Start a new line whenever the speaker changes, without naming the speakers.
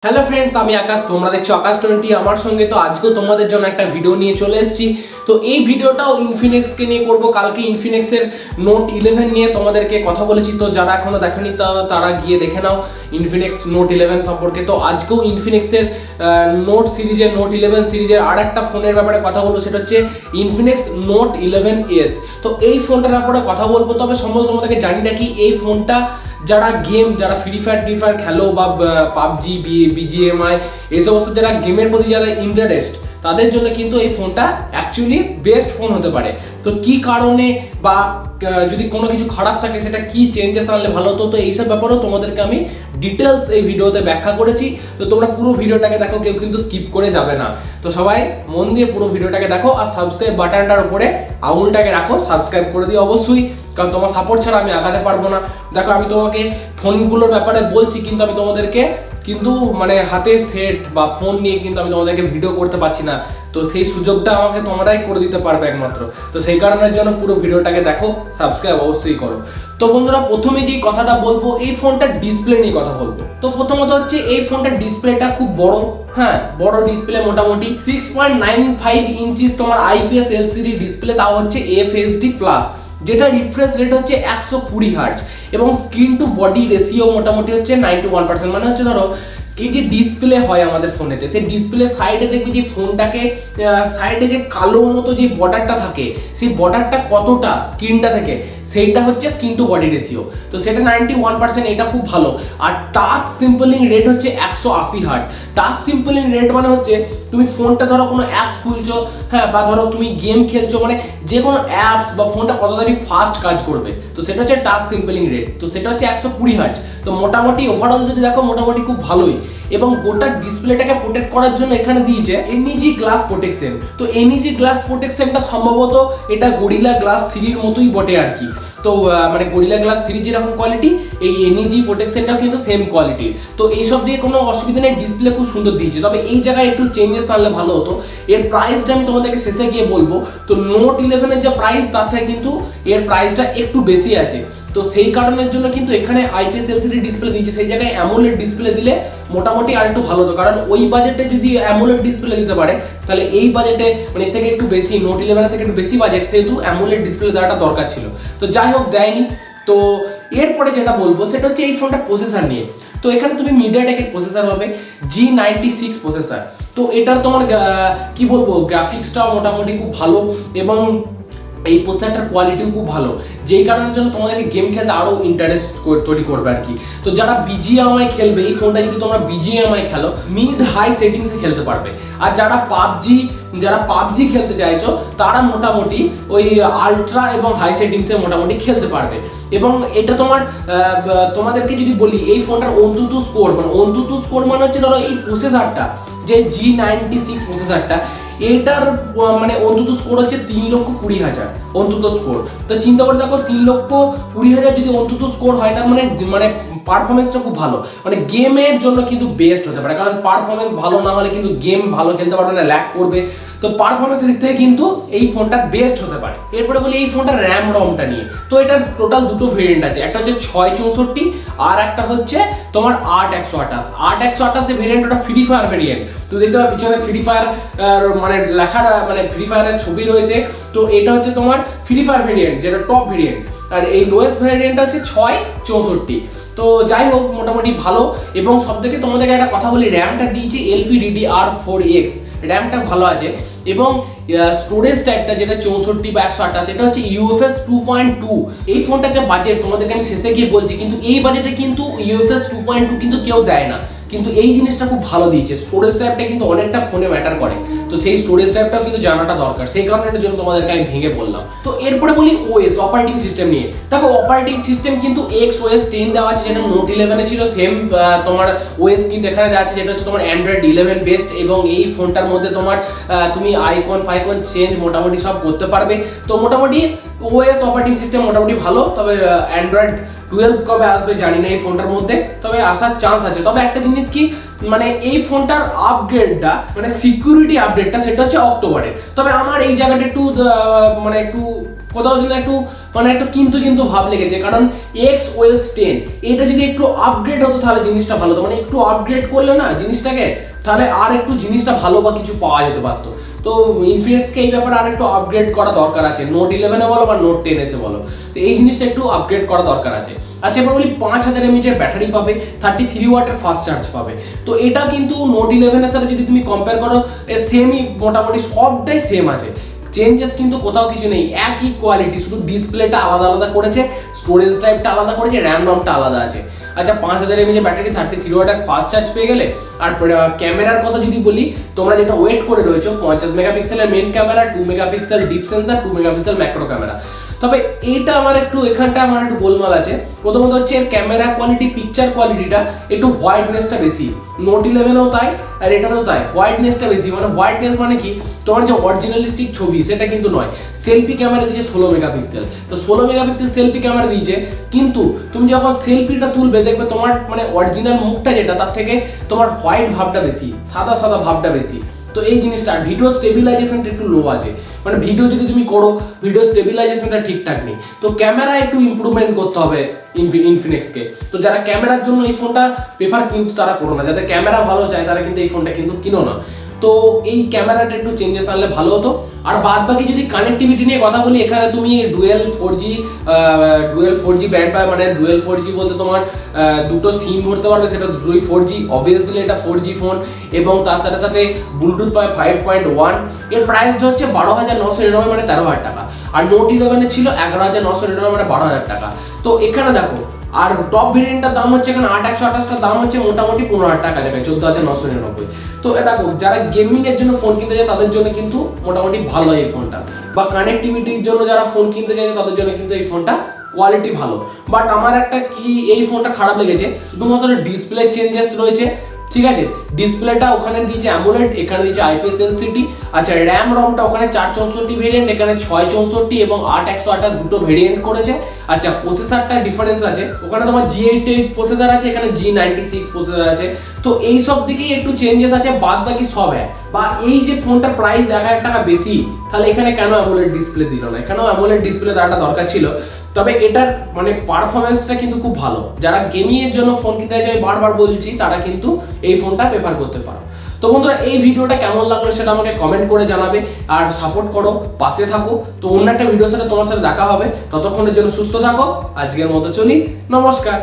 Hello friends, আমি আকাশ। তোমরা দেখছো আকাশ 20 আমার সঙ্গে। তো আজকেও তোমাদের জন্য একটা ভিডিও নিয়ে চলে এসেছি। তো এই ভিডিওটাও ইনফিনিক্সকে নিয়ে করব। কালকে ইনফিনিক্সের নোট 11 নিয়ে তোমাদেরকে কথা বলেছি, তো যারা এখনো দেখেনি তারা গিয়ে দেখে নাও ইনফিনিক্স নোট 11 সম্পর্কে। তো আজকেও ইনফিনিক্সের নোট 11 সিরিজের আর একটা ফোনের ব্যাপারে কথা বলবো, সেটা হচ্ছে ইনফিনিক্স নোট 11S। তো এই ফোনটার ব্যাপারে কথা বলবো। তবে সম্ভবত তোমাদেরকে জানি না কি এই ফোনটা যারা ফ্রি ফায়ার খেলো বা পাবজি বিজিএমআই এই সমস্ত যারা গেমের প্রতি যারা ইন্টারেস্ট, তাদের জন্য কিন্তু এই ফোনটা অ্যাকচুয়ালি বেস্ট ফোন হতে পারে। তো কি কারণে বা যদি কোনো কিছু খারাপ থাকে সেটা কি চেঞ্জেস আনলে ভালো হতো, তো এইসব ব্যাপারেও তোমাদেরকে আমি ডিটেলস এই ভিডিওতে ব্যাখ্যা করেছি। তো তোমরা পুরো ভিডিওটাকে দেখো, কেউ কিন্তু স্কিপ করে যাবে না। তো সবাই মন দিয়ে পুরো ভিডিওটাকে দেখো আর সাবস্ক্রাইব বাটনটার উপরে আঙুলটাকে রাখো, সাবস্ক্রাইব করে দিও অবশ্যই, কারণ তোমার সাপোর্ট ছাড়া আমি আগাতে পারবো না। দেখো, আমি তোমাকে ফোনগুলোর ব্যাপারে বলছি, কিন্তু আমি তোমাদেরকে মানে হাতের সেট বা ফোন নিয়ে কিন্তু আমি তোমাদেরকে ভিডিও করতে পারছি না। তো সেই সুযোগটা আমাকে তোমরাই করে দিতে পারবে একমাত্র। তো সেই কারণের জন্য পুরো ভিডিওটাকে দেখো, সাবস্ক্রাইব অবশ্যই করো। তো বন্ধুরা, প্রথমে যেই কথাটা বলবো, এই ফোনটার ডিসপ্লে নিয়ে কথা বলবো। তো প্রথমত হচ্ছে এই ফোনটার ডিসপ্লেটা খুব বড়, বড় ডিসপ্লে, মোটামুটি 6.95 ইঞ্চিস তোমার IPS LCD ডিসপ্লে, তাও হচ্ছে FHD প্লাস, যেটা রিফ্রেশ রেট হচ্ছে 120 হার্জ এবং স্ক্রিন টু বডি রেশিও মোটামুটি হচ্ছে 91%। মানে হচ্ছে ধরো এই যে ডিসপ্লে হয় আমাদের ফোনেতে, সেই ডিসপ্লে সাইডে দেখবি যে ফোনটাকে সাইডে যে কালো মতো যে বর্ডারটা থাকে, সেই বর্ডারটা কতটা স্ক্রিনটা থেকে, সেইটা হচ্ছে স্ক্রিন টু বডি রেশিও। তো সেটা 91%, এটা খুব ভালো। আর টাচ সিম্পলিং রেট হচ্ছে 180 হার্জ। টাচ সিম্পলিং রেট মানে হচ্ছে তুমি ফোনটা ধরো কোনো অ্যাপস খুলছো, বা ধরো তুমি গেম খেলছো, মানে যে কোনো অ্যাপস বা ফোনটা কত তাড়াতাড়ি ফাস্ট কাজ করবে, তো সেটা হচ্ছে টাচ সিম্পলিং রেট। তো সেটা হচ্ছে 120 হার্জ। তো মোটামুটি ওভারঅল যদি দেখো, মোটামুটি খুব ভালোই। এবং গোটা ডিসপ্লেটাকে প্রোটেক্ট করার জন্য এখানে দিয়েছে NEG গ্লাস প্রোটেকশন। তো NEG গ্লাস প্রোটেকশনটা সম্ভবত এটা গরিলা গ্লাস 3 মতোই বটে আর কি। তো মানে গরিলা গ্লাস 3 যেরকম কোয়ালিটি, এই NEG প্রোটেকশনটাও কিন্তু সেম কোয়ালিটির। তো এইসব দিয়ে কোনো অসুবিধা নেই, ডিসপ্লে খুব সুন্দর দিয়েছে। তবে এই জায়গায় একটু চেঞ্জেস আনলে ভালো হতো। এর প্রাইসটা আমি তোমাদেরকে শেষে গিয়ে বলবো। তো নোট 11-এর যে প্রাইস, তার থেকে কিন্তু এর প্রাইসটা একটু বেশি আছে। তো সেই কারণের জন্য কিন্তু এখানে IPS LCD ডিসপ্লে দিয়েছে, সেই জায়গায় অ্যামোলেড ডিসপ্লে দিলে মোটামুটি আর একটু ভালো হতো। কারণ ওই বাজেটে যদি অ্যামোলেড ডিসপ্লে দিতে পারে, তাহলে এই বাজেটে মানে এর থেকে একটু বেশি, নোট 11 থেকে একটু বেশি বাজেট, সেহেতু অ্যামোলেড ডিসপ্লে দেওয়াটা দরকার ছিল। তো যাই হোক, দেয়নি। তো এরপরে যেটা বলবো সেটা হচ্ছে এই ফোনটার প্রসেসর নিয়ে। তো এখানে তুমি মিডিয়াটেকের প্রসেসর হবে, G96 প্রসেসর। তো এটার তোমার কি বলবো, গ্রাফিক্সটাও মোটামুটি খুব ভালো এবং এই প্রসেসরটার কোয়ালিটিও খুব ভালো, যেই কারণের জন্য তোমাদেরকে গেম খেলতে আরও ইন্টারেস্ট তৈরি করবে আর কি। তো যারা BGMI খেলবে, এই ফোনটা যদি তোমরা BGMI খেলো, মিড হাই সেটিংসে খেলতে পারবে। আর যারা পাবজি খেলতে চাইছো, তারা মোটামুটি ওই আলট্রা এবং হাই সেটিংসে মোটামুটি খেলতে পারবে। এবং এটা তোমাদেরকে যদি বলি, এই ফোনটার অন্তুতু স্কোর মানে হচ্ছে ধরো এই প্রসেসরটা যে G96 প্রসেসরটা, এটার মানে অন্তত স্কোর হচ্ছে 3,20,000 অন্তত স্কোর। তো চিন্তা করে দেখো, 3,20,000 যদি অন্তত স্কোর হয়, তার মানে পারফরমেন্সটা খুব ভালো, মানে গেমের জন্য কিন্তু বেস্ট হতে পারে। কারণ পারফরমেন্স ভালো না হলে কিন্তু গেম ভালো খেলতে পারবে না, ল্যাগ করবে। তো পারফরমেন্সের দিক থেকে কিন্তু এই ফোনটা বেস্ট হতে পারে। এরপরে বলি এই ফোনটার র্যাম রমটা নিয়ে। তো এটার টোটাল দুটো ভেরিয়েন্ট আছে, একটা হচ্ছে 664 আর একটা হচ্ছে তোমার 8/128 যে ভেরিয়েন্ট, ওটা ফ্রি ফায়ার ভেরিয়েন্ট। তো দেখতে পাবে পিছনে ফ্রি ফায়ার মানে লেখাটা, মানে ফ্রি ফায়ারের ছবি রয়েছে। তো এটা হচ্ছে তোমার ফ্রি ফায়ার ভেরিয়েন্ট, যেটা টপ ভেরিয়েন্ট। আর এই লোয়েস্ট ভেরিয়েন্টটা হচ্ছে 664। তো যাই হোক, মোটামুটি ভালো। এবং সব থেকে তোমাদেরকে একটা কথা বলি, র্যামটা দিয়েছে LPDDR4X, র্যামটা ভালো আছে। এবং স্টোরেজ টাইপটা যেটা 64 বা 128, এটা হচ্ছে UFS 2.2। এই ফোনটা যে বাজেট, তোমাদেরকে আমি শেষে গিয়ে বলছি, কিন্তু এই বাজেটে কিন্তু UFS 2.2 কিন্তু কেউ দেয় না। কিন্তু এই জিনিসটা খুব ভালো দিয়েছে, স্টোরেজ টাইপটা কিন্তু অনেকটা ফোনে ম্যাটার করে। তো সেই স্টোরেজ টাইপটাও কিন্তু জানাটা দরকার, সেই কারণের জন্য তোমাদেরকে আমি ভেঙে বললাম। তো এরপরে বলি OS, অপারেটিং সিস্টেম নিয়ে। দেখো, অপারেটিং সিস্টেম কিন্তু XOS 10 দেওয়া আছে, যেটা নোট 11-এ ছিল। সেম তোমার OS কিন্তু এখানে দেওয়া আছে, যেটা হচ্ছে তোমার Android 11 বেস্ট। এবং এই ফোনটার মধ্যে তোমার তুমি আইকন চেঞ্জ মোটামুটি সব করতে পারবে। তো মোটামুটি OS অপারেটিং সিস্টেম মোটামুটি ভালো। তবে Android 12 কবে আসবে জানি না এই ফোনটার মধ্যে, তবে আসার চান্স আছে। তবে একটা জিনিস কি, মানে এই ফোনটার আপগ্রেডটা, মানে সিকিউরিটি আপডেটটা, সেটা হচ্ছে অক্টোবরে। তবে আমার এই জায়গাটা একটু মানে একটু কোথাও যেন একটু মানে একটু কিন্তু কিন্তু ভাব লেগেছে, কারণ XOS 10 এটা যদি একটু আপগ্রেড হতো তাহলে জিনিসটা ভালো হতো, মানে একটু আপগ্রেড করলে না জিনিসটাকে, তাহলে আর একটু জিনিসটা ভালো বা কিছু পাওয়া যেতে পারতো। তো ইনফিনিক্সকে এই ব্যাপারে আর একটু আপগ্রেড করা দরকার আছে, নোট 11 বলো বা নোট 10 বলো, তো এই জিনিসটা একটু আপগ্রেড করা দরকার আছে। আচ্ছা এবার বলি 5000 mAh ব্যাটারি পাবে, 33 ওয়াটের ফাস্ট চার্জ পাবে। তো এটা কিন্তু নোট 11 এর সাথে যদি তুমি কম্পেয়ার করো সেমই, মোটামুটি সবটাই সেম আছে, চেঞ্জেস কিন্তু কোথাও কিছু নেই, একই কোয়ালিটি, শুধু ডিসপ্লেটা আলাদা আলাদা করেছে, স্টোরেজ টাইপটা আলাদা করেছে, র্যাম রমটা আলাদা আছে। আচ্ছা 5000 mAh ব্যাটারি, 33 ওয়াটের ফাস্ট চার্জ পেয়ে গেলে। আর ক্যামেরার কথা যদি বলি, তোমরা যেটা ওয়েট করে রয়েছো 50 মেগাপিক্সেলের main camera, 2 megapixel depth sensor, 2 megapixel macro camera. তবে এইটা আমার একটু এখানটা আমার একটু গোলমাল আছে। প্রথমত হচ্ছে এর ক্যামেরা কোয়ালিটি, পিকচার কোয়ালিটিটা একটু হোয়াইটনেসটা বেশি, নোট 11ও তাই আর এটাতেও তাই, হোয়াইটনেসটা বেশি। মানে হোয়াইটনেস মানে কি, তোমার যে অরিজিনালিস্টিক ছবি সেটা কিন্তু নয়। সেলফি ক্যামেরা দিয়েছে 16 মেগাপিক্সেল, তো 16 মেগাপিক্সেল সেলফি ক্যামেরা দিয়েছে, কিন্তু তুমি যখন সেলফিটা তুলবে দেখবে তোমার মানে অরিজিনাল মুখটা যেটা, তার থেকে তোমার হোয়াইট ভাবটা বেশি, সাদা সাদা ভাবটা বেশি। তো এই জিনিসটা, ভিডিও স্টেবিলাইজেশনটা একটু লো আছে, মানে ভিডিও যদি তুমি করো ভিডিও স্টেবিলাইজেশনটা ঠিকঠাক নেই। তো ক্যামেরা একটু ইমপ্রুভমেন্ট করতে হবে ইনফিনিক্সকে। তো যারা ক্যামেরার জন্য এই ফোনটা প্রেফার কিন্তু তারা করো না, যাদের ক্যামেরা ভালো চায় তারা কিন্তু এই ফোনটা কিন্তু কিনো না। তো এই ক্যামেরাটা একটু চেঞ্জেস আনলে ভালো হতো। আর বাদ বাকি যদি কানেক্টিভিটি নিয়ে কথা বলি, এখানে তুমি ডুয়েল 4G ব্যান্ড পাবে, মানে ডুয়েল 4G বলতে তোমার দুটো সিম ভরতে পারবে, সেটা দুটোই 4G, অবভিয়াসলি এটা 4G ফোন। এবং তার সাথে সাথে ব্লুটুথ পাবে 5.1। এর প্রাইসটা হচ্ছে 12,999, মানে 13,000 টাকা। আর নোট 11 ছিল 11,999, মানে 12,000 টাকা। তো এখানে দেখো, আর টপ ভেরিয়েন্টটার দাম হচ্ছে এখানে 8128টার দাম হচ্ছে মোটামুটি 15,000 টাকা যাবে, 14,999। তো দেখো যারা গেমিং এর জন্য ফোন কিনতে চায় তাদের জন্য কিন্তু মোটামুটি ভালো এই ফোনটা, বা কানেক্টিভিটির জন্য যারা ফোন কিনতে চায় তাদের জন্য কিন্তু এই ফোনটা কোয়ালিটি ভালো। বাট আমার একটা কি এই ফোনটা খারাপ লেগেছে, শুধুমাত্র ডিসপ্লে চেঞ্জেস রয়েছে, ঠিক আছে, ডিসপ্লেটা ওখানে দিয়েছে অ্যামোলেড, এখানে দিয়েছে IPS LCD। আচ্ছা র্যাম রমটা ওখানে 464 ভেরিয়েন্ট, এখানে 664 এবং 8128 দুটো ভেরিয়েন্ট করেছে। আচ্ছা প্রসেসরটা ডিফারেন্স আছে, ওখানে তোমার G88 প্রসেসর আছে, এখানে G96 প্রসেসর আছে। তো এই সব দিকেই একটু চেঞ্জেস আছে, বাদ বাকি সব এক। বা এই যে ফোনটার প্রাইস 1,000 টাকা বেশি, তাহলে এখানে কেন অ্যামোলেড ডিসপ্লে দিল না, এখানেও অ্যামোলেড ডিসপ্লে দেওয়াটা দরকার ছিল। তবে এটার মানে পারফরমেন্সটা কিন্তু খুব ভালো, যারা গেমিং এর জন্য ফোন কিনতে চাই বারবার বলছি তারা কিন্তু এই ফোনটা প্রেফার করতে পারো। তো বন্ধুরা এই ভিডিওটা কেমন লাগলো সেটা আমাকে কমেন্ট করে জানাবে, আর সাপোর্ট করো, পাশে থাকো। তো অন্য একটা ভিডিওর সাথে তোমার সাথে দেখা হবে, ততক্ষণের জন্য সুস্থ থাকো। আজকের মতো চলি, নমস্কার।